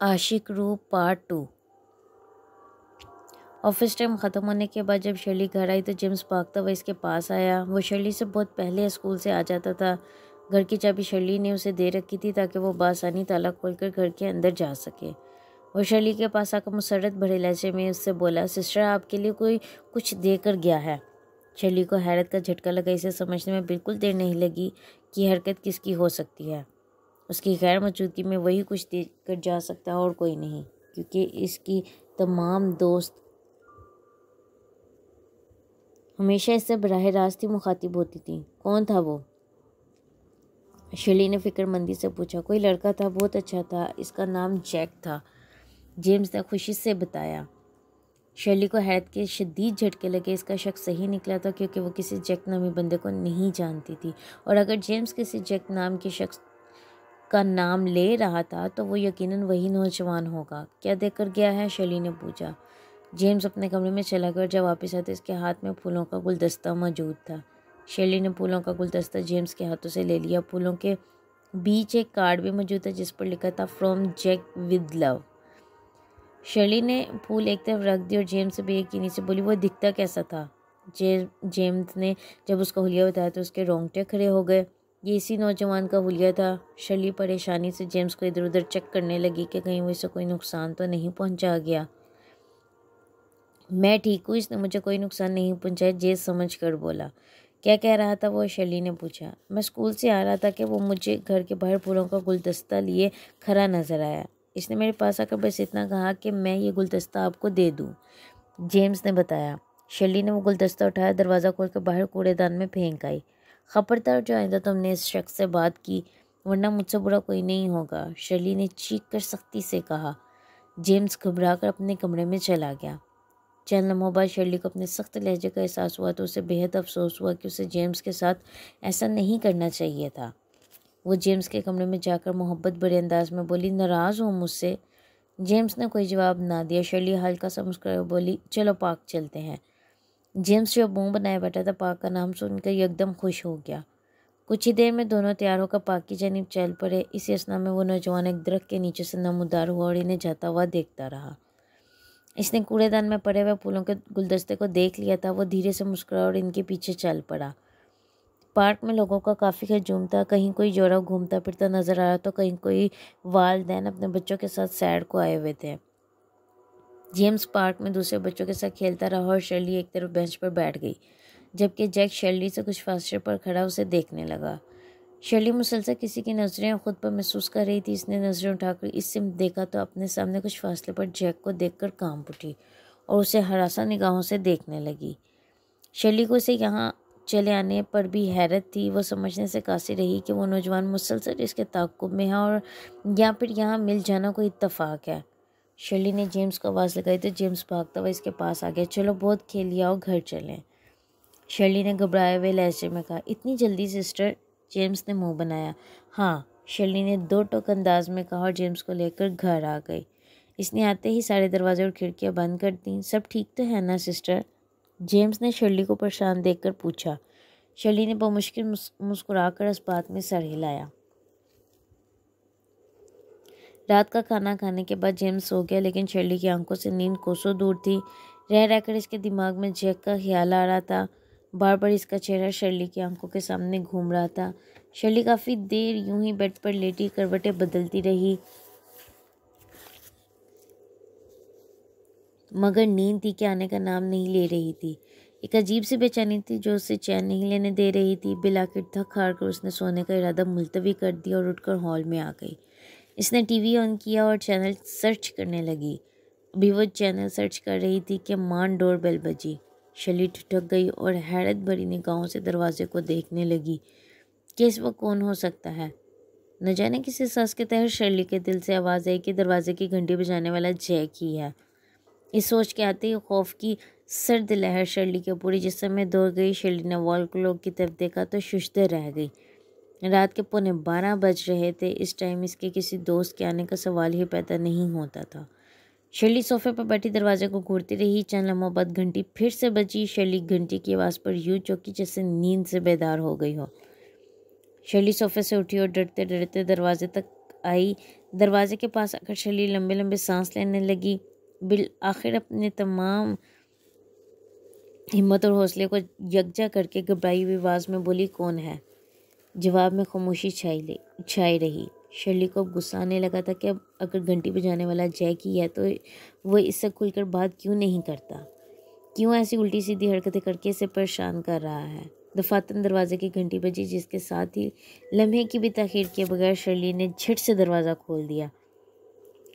आशिक रूप part 2। Office time ख़त्म होने के बाद जब शर्ली घर आई तो जेम्स भागता हुआ इसके पास आया। वो शर्ली से बहुत पहले स्कूल से आ जाता था। घर की चाबी शर्ली ने उसे दे रखी थी ताकि वो बासानी ताला खोलकर घर के अंदर जा सके। वो शर्ली के पास आकर मुसरत भरे लहजे में उससे बोला, सिस्टर आपके लिए कोई कुछ दे कर गया है। शर्ली को हैरत का झटका लगा। इसे समझने में बिल्कुल देर नहीं लगी कि हरकत किसकी हो सकती है। उसकी गैर मौजूदगी में वही कुछ दे कर जा सकता है और कोई नहीं, क्योंकि इसकी तमाम दोस्त हमेशा इससे बराह रास्त ही मुखातिब होती थी। कौन था वो? शर्ली ने फिक्रमंदी से पूछा। कोई लड़का था, बहुत अच्छा था, इसका नाम जैक था, जेम्स ने खुशी से बताया। शर्ली को हैरत के शदीद झटके लगे। इसका शक सही निकला था, क्योंकि वो किसी जैक नामी बंदे को नहीं जानती थी, और अगर जेम्स किसी जैक नाम के शख्स का नाम ले रहा था तो वो यकीनन वही नौजवान होगा। क्या देकर गया है? शर्ली ने पूछा। जेम्स अपने कमरे में चला गया और जब वापस आया तो इसके हाथ में फूलों का गुलदस्ता मौजूद था। शर्ली ने फूलों का गुलदस्ता जेम्स के हाथों से ले लिया। फूलों के बीच एक कार्ड भी मौजूद था जिस पर लिखा था, from Jack with love. Shirley ने फूल एक तरफ रख दी और जेम्स से बेयकीनी से बोली, वो दिखता कैसा था? जेम्स ने जब उसका हुलिया बताया तो उसके रोंगटे खड़े हो गए। ये इसी नौजवान का हुलिया था। शर्ली परेशानी से जेम्स को इधर उधर चेक करने लगी कि कहीं वो इसे कोई नुकसान तो नहीं पहुंचा गया। मैं ठीक हूँ, इसने मुझे कोई नुकसान नहीं पहुंचाया, जेम्स समझ कर बोला। क्या कह रहा था वो? शर्ली ने पूछा। मैं स्कूल से आ रहा था कि वो मुझे घर के बाहर फूलों का गुलदस्ता लिए खड़ा नजर आया। इसने मेरे पास आकर बस इतना कहा कि मैं ये गुलदस्ता आपको दे दूँ, जेम्स ने बताया। शर्ली ने वो गुलदस्ता उठाया, दरवाज़ा खोलकर बाहर कूड़ेदान में फेंक आई। खबरदार जो आइंदा तुमने इस शख्स से बात की, वरना मुझसे बुरा कोई नहीं होगा, शर्ली ने चीख कर सख्ती से कहा। जेम्स घबरा कर अपने कमरे में चला गया। चंद लम्हों बाद शर्ली को अपने सख्त लहजे का एहसास हुआ तो उसे बेहद अफसोस हुआ कि उसे जेम्स के साथ ऐसा नहीं करना चाहिए था। वो जेम्स के कमरे में जाकर मोहब्बत भरे अंदाज में बोली, नाराज़ हो मुझसे? जेम्स ने कोई जवाब ना दिया। शर्ली हल्का सा मुस्कुराकर बोली, चलो पार्क चलते हैं। जेम्स जो मुंह बनाए बैठा था पार्क का नाम सुनकर एकदम खुश हो गया। कुछ ही देर में दोनों तैयार होकर पार्क की जानिब चल पड़े। इसी असना में वो नौजवान एक दरख्त के नीचे से नमूदार हुआ और इन्हें जाता हुआ देखता रहा। इसने कूड़ेदान में पड़े हुए फूलों के गुलदस्ते को देख लिया था। वो धीरे से मुस्कुराया और इनके पीछे चल पड़ा। पार्क में लोगों का काफ़ी हजूम था। कहीं कोई जोड़ा घूमता फिरता नजर आ रहा तो कहीं कोई वालिदैन अपने बच्चों के साथ सैर को आए हुए थे। जेम्स पार्क में दूसरे बच्चों के साथ खेलता रहा और शर्ली एक तरफ बेंच पर बैठ गई, जबकि जैक शर्ली से कुछ फासले पर खड़ा उसे देखने लगा। शर्ली मुसलसल किसी की नज़रें खुद पर महसूस कर रही थी। इसने नज़रें उठाकर इस सिमत देखा तो अपने सामने कुछ फासले पर जैक को देखकर कांप उठी और उसे हरासा निगाहों से देखने लगी। शर्ली को इसे यहाँ चले आने पर भी हैरत थी। वो समझने से कासिर रही कि वो नौजवान मुसलसल इसके ताक़ुब में है और या फिर यहाँ मिल जाना कोई इत्तफाक है। शर्ली ने जेम्स को आवाज़ लगाई तो जेम्स भागता हुआ इसके पास आ गया। चलो बहुत खेल लिया, आओ घर चलें, शर्ली ने घबराए हुए लहजे में कहा। इतनी जल्दी सिस्टर? जेम्स ने मुंह बनाया। हाँ, शर्ली ने दो टोक अंदाज में कहा और जेम्स को लेकर घर आ गई। इसने आते ही सारे दरवाजे और खिड़कियां बंद कर दी। सब ठीक तो है ना सिस्टर? जेम्स ने शर्ली को परेशान देखकर पूछा। शर्ली ने बमुश्किल मुस्कुराकर इस बात में सर हिलाया। रात का खाना खाने के बाद जेम्स सो गया, लेकिन शर्ली की आंखों से नींद कोसों दूर थी। रह रहकर इसके दिमाग में जैक का ख्याल आ रहा था। बार बार इसका चेहरा शर्ली की आंखों के सामने घूम रहा था। शर्ली काफ़ी देर यूं ही बेड पर लेटी करवटें बदलती रही, मगर नींद थी कि आने का नाम नहीं ले रही थी। एक अजीब सी बेचैनी थी जो उसे चैन नहीं लेने दे रही थी। बिल आखिर थक हार कर उसने सोने का इरादा मुलतवी कर दिया और उठकर हॉल में आ गई। इसने टीवी ऑन किया और चैनल सर्च करने लगी। अभी वो चैनल सर्च कर रही थी कि मान डोर बेल बजी। शर्ली ठिठक गई और हैरत भरी निगाहों से दरवाजे को देखने लगी कि इस वक्त कौन हो सकता है। न जाने किसी सांस के तहत शर्ली के दिल से आवाज़ आई कि दरवाजे की घंटी बजाने वाला जैक ही है। इस सोच के आते ही खौफ की सर्द लहर शर्ली के पूरी जिस्म में दौड़ गई। शर्ली ने वॉल क्लॉक की तरफ देखा तो शुश्ते रह गई। रात के 11:15 बज रहे थे। इस टाइम इसके किसी दोस्त के आने का सवाल ही पैदा नहीं होता था। शर्ली सोफे पर बैठी दरवाजे को घूरती रही। चंद लम्हों बाद घंटी फिर से बजी। शर्ली घंटी की आवाज़ पर यूं चौंकी जैसे नींद से बेदार हो गई हो। शर्ली सोफे से उठी और डरते डरते दरवाजे तक आई। दरवाजे के पास आकर शर्ली लंबे लंबे सांस लेने लगी। बिल आखिर अपने तमाम हिम्मत और हौसले को यकजा करके घबराई हुई आवाज़ में बोली, कौन है? जवाब में खामोशी छाई रही। शर्ली को अब गुस्सा आने लगा था कि अब अगर घंटी बजाने वाला जैक ही है तो वह इससे खुलकर बात क्यों नहीं करता, क्यों ऐसी उल्टी सीधी हरकतें करके इसे परेशान कर रहा है। दफातन दरवाजे की घंटी बजी, जिसके साथ ही लम्हे की भी ताखीर किए बगैर शर्ली ने झट से दरवाज़ा खोल दिया।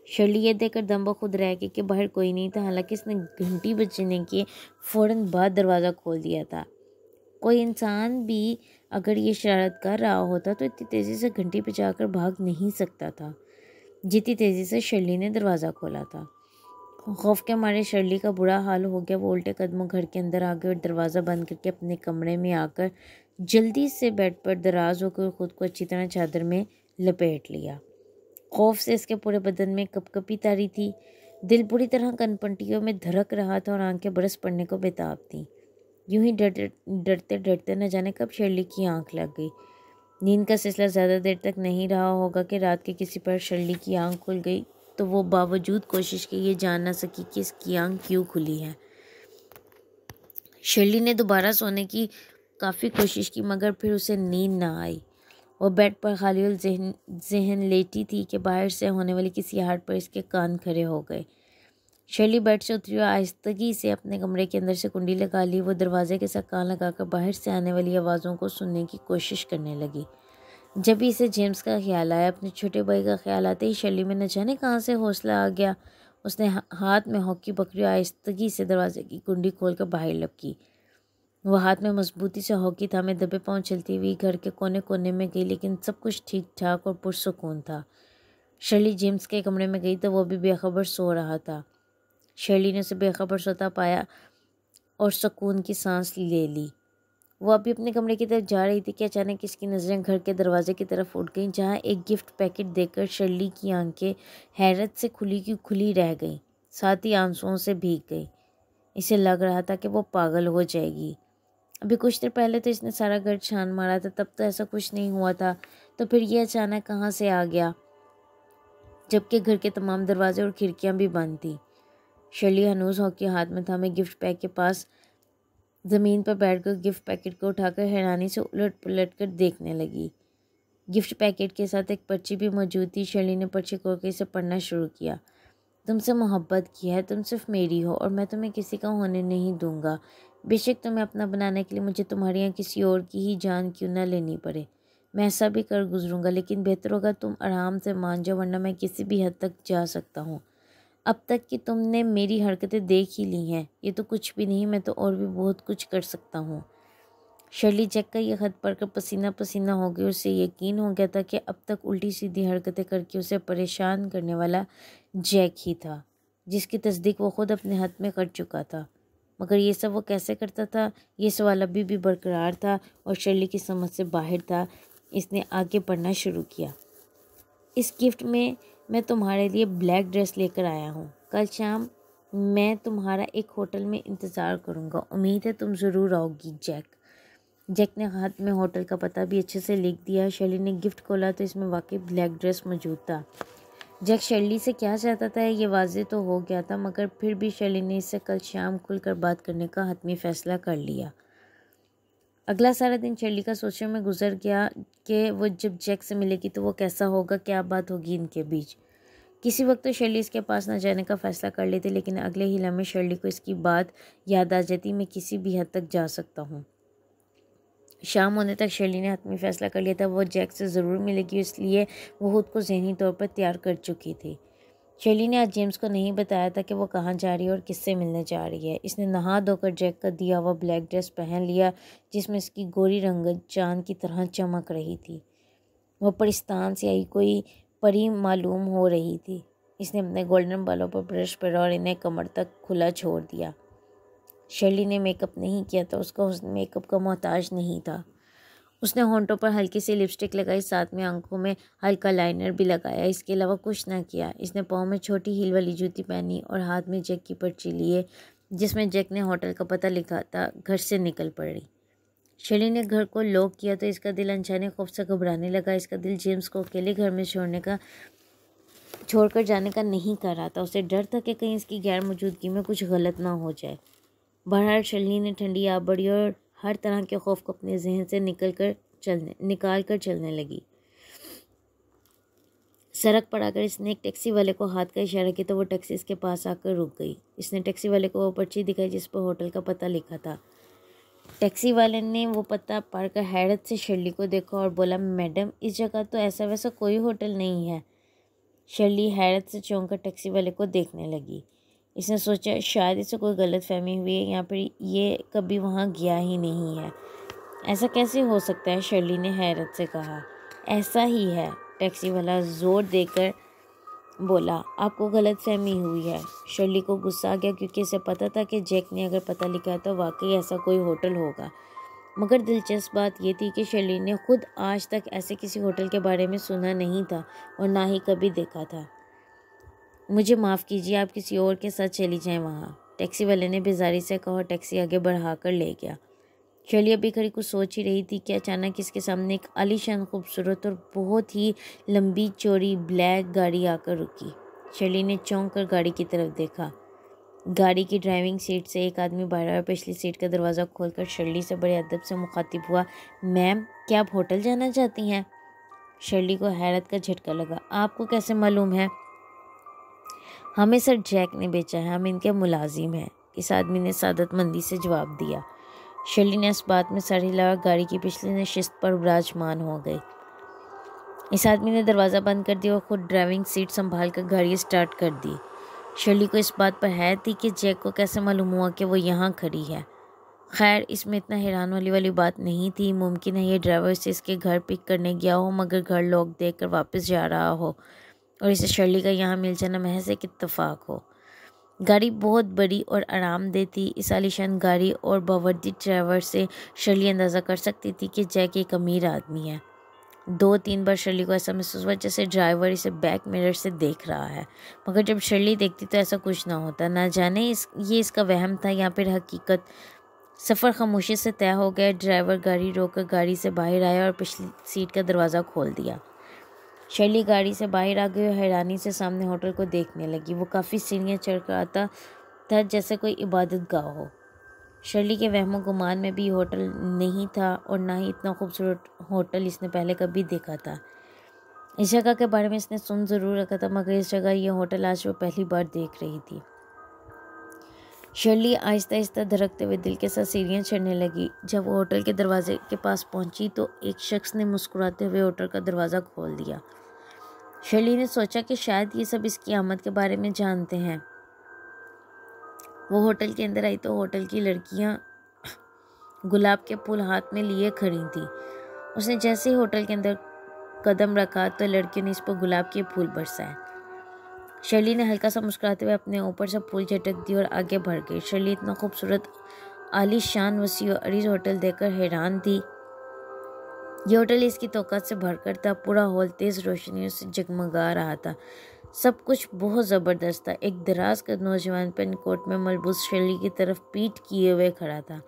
शर्ली ये देखकर दम खुद रह गई कि बाहर कोई नहीं था। हालांकि इसने घंटी बजने के फ़ौरन बाद दरवाज़ा खोल दिया था। कोई इंसान भी अगर ये शरारत कर रहा होता तो इतनी तेज़ी से घंटी बजाकर भाग नहीं सकता था जितनी तेज़ी से शर्ली ने दरवाज़ा खोला था। खौफ के मारे शर्ली का बुरा हाल हो गया। वो उल्टे कदमों घर के अंदर आ गई और दरवाज़ा बंद करके अपने कमरे में आकर जल्दी से बेड पर दराज होकर खुद को अच्छी तरह चादर में लपेट लिया। खौफ से इसके पूरे बदन में कपकपी तारी थी। दिल बुरी तरह कनपट्टियों में धड़क रहा था और आंखें बरस पड़ने को बेताब थीं। यूं ही डरते डरते न जाने कब शर्ली की आंख लग गई। नींद का सिलसिला ज़्यादा देर तक नहीं रहा होगा कि रात के किसी पर शर्ली की आंख खुल गई तो वो बावजूद कोशिश के ये जान न सकी कि इसकी आंख क्यों खुली है। शर्ली ने दोबारा सोने की काफ़ी कोशिश की मगर फिर उसे नींद ना आई। वो बेड पर खाली जहन लेटी थी कि बाहर से होने वाली किसी आहट पर इसके कान खड़े हो गए। शर्ली बेड से उतरी और आहिस्तगी से अपने कमरे के अंदर से कुंडी लगा ली। वो दरवाजे के साथ कान लगाकर बाहर से आने वाली आवाज़ों को सुनने की कोशिश करने लगी। जब भी इसे जेम्स का ख्याल आया, अपने छोटे भाई का ख्याल आते ही शर्ली में न जाने कहाँ से हौसला आ गया। उसने हाथ में हॉकी पकड़ी, आहिस्तगी से दरवाजे की कुंडी खोलकर बाहर लपकी। वह हाथ में मजबूती से हॉकी थामे दबे पाँव चलती हुई घर के कोने कोने में गई, लेकिन सब कुछ ठीक ठाक और पुरसुकून था। शर्ली जेम्स के कमरे में गई तो वो भी बेखबर सो रहा था। शर्ली ने उसे बेखबर सोता पाया और सुकून की सांस ले ली। वो अभी अपने कमरे की तरफ जा रही थी कि अचानक इसकी नज़रें घर के दरवाजे की तरफ उठ गईं, जहाँ एक गिफ्ट पैकेट देखकर शर्ली की आंखें हैरत से खुली की खुली रह गईं, साथ ही आंसुओं से भीग गई। इसे लग रहा था कि वो पागल हो जाएगी। अभी कुछ देर पहले तो इसने सारा घर छान मारा था, तब तो ऐसा कुछ नहीं हुआ था, तो फिर ये अचानक कहाँ से आ गया, जबकि घर के तमाम दरवाजे और खिड़कियाँ भी बंद थी। शर्ली हनूज हॉकी हाथ में था। मैं गिफ्ट पैक के पास ज़मीन पर बैठकर गिफ्ट पैकेट को उठाकर हैरानी से उलट पुलट कर देखने लगी। गिफ्ट पैकेट के साथ एक पर्ची भी मौजूद थी। शर्ली ने पर्ची खोलकर इसे पढ़ना शुरू किया। तुमसे मोहब्बत की है, तुम सिर्फ मेरी हो और मैं तुम्हें किसी का होने नहीं दूंगा। बेशक तुम्हें अपना बनाने के लिए मुझे तुम्हारी या किसी और की ही जान क्यों ना लेनी पड़े, मैं ऐसा भी कर गुजरूंगा, लेकिन बेहतर होगा तुम आराम से मान जाओ, वरना मैं किसी भी हद तक जा सकता हूँ। अब तक कि तुमने मेरी हरकतें देख ही ली हैं, ये तो कुछ भी नहीं, मैं तो और भी बहुत कुछ कर सकता हूँ। शर्ली जैक का यह खत पढ़कर पसीना पसीना हो गई। उसे यकीन हो गया था कि अब तक उल्टी सीधी हरकतें करके उसे परेशान करने वाला जैक ही था, जिसकी तस्दीक वो खुद अपने हाथ में कर चुका था। मगर ये सब वो कैसे करता था, ये सवाल अभी भी बरकरार था और शर्ली की समझ से बाहर था। इसने आगे पढ़ना शुरू किया। इस गिफ्ट में मैं तुम्हारे लिए ब्लैक ड्रेस लेकर आया हूँ। कल शाम मैं तुम्हारा एक होटल में इंतज़ार करूँगा। उम्मीद है तुम ज़रूर आओगी, जैक। जैक ने हाथ में होटल का पता भी अच्छे से लिख दिया। शर्ली ने गिफ्ट खोला तो इसमें वाकई ब्लैक ड्रेस मौजूद था। जैक शर्ली से क्या चाहता था ये वाज़ेह तो हो गया था, मगर फिर भी शर्ली ने इससे कल शाम खुलकर बात करने का हतमी फ़ैसला कर लिया। अगला सारा दिन शर्ली का सोचने में गुजर गया कि वो जब जैक से मिलेगी तो वो कैसा होगा, क्या बात होगी इनके बीच। किसी वक्त तो शर्ली इसके पास न जाने का फ़ैसला कर लेती, लेकिन अगले ही लम्हे शर्ली को इसकी बात याद आ जाती, मैं किसी भी हद तक जा सकता हूँ। शाम होने तक शर्ली ने हतमी फ़ैसला कर लिया था वो जैक से ज़रूर मिलेगी, इसलिए वो खुद को ज़हनी तौर पर तैयार कर चुकी थी। शर्ली ने आज जेम्स को नहीं बताया था कि वो कहाँ जा रही है और किससे मिलने जा रही है। इसने नहा धोकर जैक का दिया हुआ ब्लैक ड्रेस पहन लिया, जिसमें इसकी गोरी रंगत चांद की तरह चमक रही थी। वह परिस्तान से आई कोई परी मालूम हो रही थी। इसने अपने गोल्डन बालों पर ब्रश पड़ा और इन्हें कमर तक खुला छोड़ दिया। शर्ली ने मेकअप नहीं किया था, उसका हुस्न मेकअप का मोहताज नहीं था। उसने होंठों पर हल्की सी लिपस्टिक लगाई, साथ में आंखों में हल्का लाइनर भी लगाया। इसके अलावा कुछ ना किया। इसने पाँव में छोटी हील वाली जूती पहनी और हाथ में जैक की पर्ची लिए, जिसमें जैक ने होटल का पता लिखा था। घर से निकल पड़ी। शर्ली ने घर को लॉक किया तो इसका दिल अनजाने खौफ से घबराने लगा। इसका दिल जेम्स को अकेले घर में छोड़कर जाने का नहीं कर रहा था। उसे डर था कि कहीं इसकी गैर मौजूदगी में कुछ गलत ना हो जाए। बहरहाल शर्ली ने ठंडी आ बड़ी और हर तरह के खौफ को अपने जहन से निकाल कर चलने लगी। सड़क पर आकर इसने एक टैक्सी वाले को हाथ का इशारा किया तो वो टैक्सी इसके पास आकर रुक गई। इसने टैक्सी वाले को वो पर्ची दिखाई जिस पर होटल का पता लिखा था। टैक्सी वाले ने वो पता पढ़कर हैरत से शर्ली को देखा और बोला, मैडम इस जगह तो ऐसा वैसा कोई होटल नहीं है। शर्ली हैरत से चौंक कर टैक्सी वाले को देखने लगी। इसने सोचा शायद इसे कोई गलतफहमी हुई है, यहाँ पर ये कभी वहाँ गया ही नहीं है। ऐसा कैसे हो सकता है? शर्ली ने हैरत से कहा। ऐसा ही है, टैक्सी वाला जोर देकर बोला, आपको गलतफहमी हुई है। शर्ली को गुस्सा आ गया क्योंकि इसे पता था कि जैक ने अगर पता लिखा है तो वाकई ऐसा कोई होटल होगा। मगर दिलचस्प बात यह थी कि शर्ली ने खुद आज तक ऐसे किसी होटल के बारे में सुना नहीं था और ना ही कभी देखा था। मुझे माफ़ कीजिए, आप किसी और के साथ चली जाएं वहाँ, टैक्सी वाले ने बेजारी से कहा और टैक्सी आगे बढ़ाकर ले गया। शर्ली अभी खड़ी कुछ सोच ही रही थी कि अचानक इसके सामने एक आलीशान खूबसूरत और बहुत ही लंबी चौड़ी ब्लैक गाड़ी आकर रुकी। शर्ली ने चौंक कर गाड़ी की तरफ देखा। गाड़ी की ड्राइविंग सीट से एक आदमी बाहर आया और पिछली सीट का दरवाज़ा खोलकर शर्ली से बड़े अदब से मुखातिब हुआ, मैम क्या आप होटल जाना चाहती हैं? शर्ली को हैरत का झटका लगा। आपको कैसे मालूम है? हमें सर जैक ने बेचा है, हम इनके मुलाजिम हैं, इस आदमी ने सादतमंदी से जवाब दिया। शर्ली ने इस बात में सर हिलाया, गाड़ी की पिछली नशिस्त पर विराजमान हो गई। इस आदमी ने दरवाज़ा बंद कर दिया और खुद ड्राइविंग सीट संभाल कर गाड़ी स्टार्ट कर दी। शर्ली को इस बात पर हैरत थी कि जैक को कैसे मालूम हुआ कि वो यहाँ खड़ी है। खैर इसमें इतना हैरान वाली बात नहीं थी। मुमकिन है ये ड्राइवर से इसके घर पिक करने गया हो मगर घर लॉक देकर वापस जा रहा हो और इसे शर्ली का यहाँ मिल जाना महज एक इत्तेफाक हो। गाड़ी बहुत बड़ी और आरामदेह थी। इस आलीशान गाड़ी और बावर्दी ड्राइवर से शर्ली अंदाज़ा कर सकती थी कि जैक एक अमीर आदमी है। 2-3 बार शर्ली को ऐसा महसूस हुआ जैसे ड्राइवर इसे बैक मिरर से देख रहा है, मगर जब शर्ली देखती तो ऐसा कुछ ना होता। ना जाने ये इसका वहम था या फिर हकीकत। सफ़र खामोशी से तय हो गया। ड्राइवर गाड़ी रोककर गाड़ी से बाहर आया और पिछली सीट का दरवाज़ा खोल दिया। शर्ली गाड़ी से बाहर आ गई और हैरानी से सामने होटल को देखने लगी। वो काफ़ी सीढ़ियाँ चढ़कर आता था जैसे कोई इबादत गाह हो। शर्ली के वहमो गुमान में भी होटल नहीं था और ना ही इतना खूबसूरत होटल इसने पहले कभी देखा था। इस जगह के बारे में इसने सुन ज़रूर रखा था मगर इस जगह ये होटल आज वो पहली बार देख रही थी। शर्ली आहिस्ता आहिस्ता धड़कते हुए दिल के साथ सीढ़ियाँ चढ़ने लगी। जब वो होटल के दरवाजे के पास पहुंची तो एक शख्स ने मुस्कुराते हुए होटल का दरवाज़ा खोल दिया। शर्ली ने सोचा कि शायद ये सब इसकी आमद के बारे में जानते हैं। वो होटल के अंदर आई तो होटल की लड़कियां गुलाब के फूल हाथ में लिए खड़ी थी। उसने जैसे ही होटल के अंदर कदम रखा तो लड़कियों ने इस पर गुलाब के फूल बरसाए। शर्ली ने हल्का सा मुस्कुराते हुए अपने ऊपर से फूल झटक दी और आगे बढ़ गई। शर्ली इतना खूबसूरत आलीशान वसी और अरीज होटल देखकर हैरान थी। ये होटल इसकी तौक़ात से भरकर था। पूरा हॉल तेज़ रोशनियों से जगमगा रहा था। सब कुछ बहुत ज़बरदस्त था। एक दराज का नौजवान पेन कोट में मलबूस शर्ली की तरफ पीठ किए हुए खड़ा था।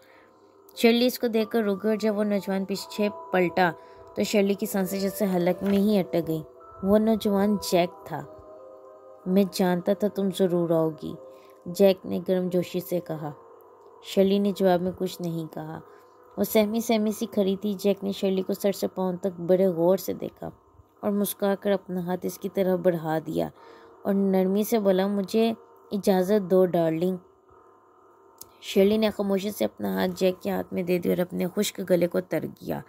शर्ली इसको देखकर रुक गई और जब वो नौजवान पीछे पलटा तो शर्ली की सांसें जैसे हलक में ही अटक गई। वो नौजवान जैक था। मैं जानता था तुम ज़रूर आओगी, जैक ने गर्मजोशी से कहा। शर्ली ने जवाब में कुछ नहीं कहा। वो सहमी सहमी सी खड़ी थी। जैक ने शर्ली को सर से पांव तक बड़े गौर से देखा और मुस्कुराकर अपना हाथ इसकी तरफ बढ़ा दिया और नरमी से बोला, मुझे इजाज़त दो डार्लिंग। शर्ली ने खामोशी से अपना हाथ जैक के हाथ में दे दिया और अपने खुश्क गले को तर किया।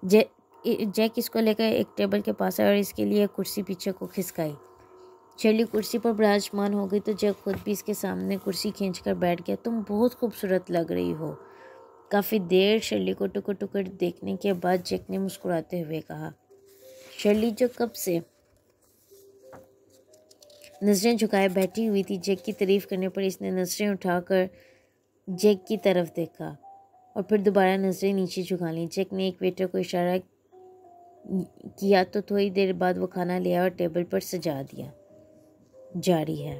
जैक इसको लेकर एक टेबल के पास आया और इसके लिए कुर्सी पीछे को खिसकाई। शर्ली कुर्सी पर विराजमान हो गई तो जैक खुद भी इसके सामने कुर्सी खींचकर बैठ गया। तुम बहुत खूबसूरत लग रही हो। काफ़ी देर शर्ली को टुकर टुकर देखने के बाद जैक ने मुस्कुराते हुए कहा। शर्ली जो कब से नज़रें झुकाए बैठी हुई थी, जैक की तारीफ करने पर इसने नज़रें उठाकर जैक की तरफ देखा और फिर दोबारा नज़रें नीचे झुका लीं। जैक ने एक वेटर को इशारा किया तो थोड़ी देर बाद वो खाना ले आया और टेबल पर सजा दिया। जारी है।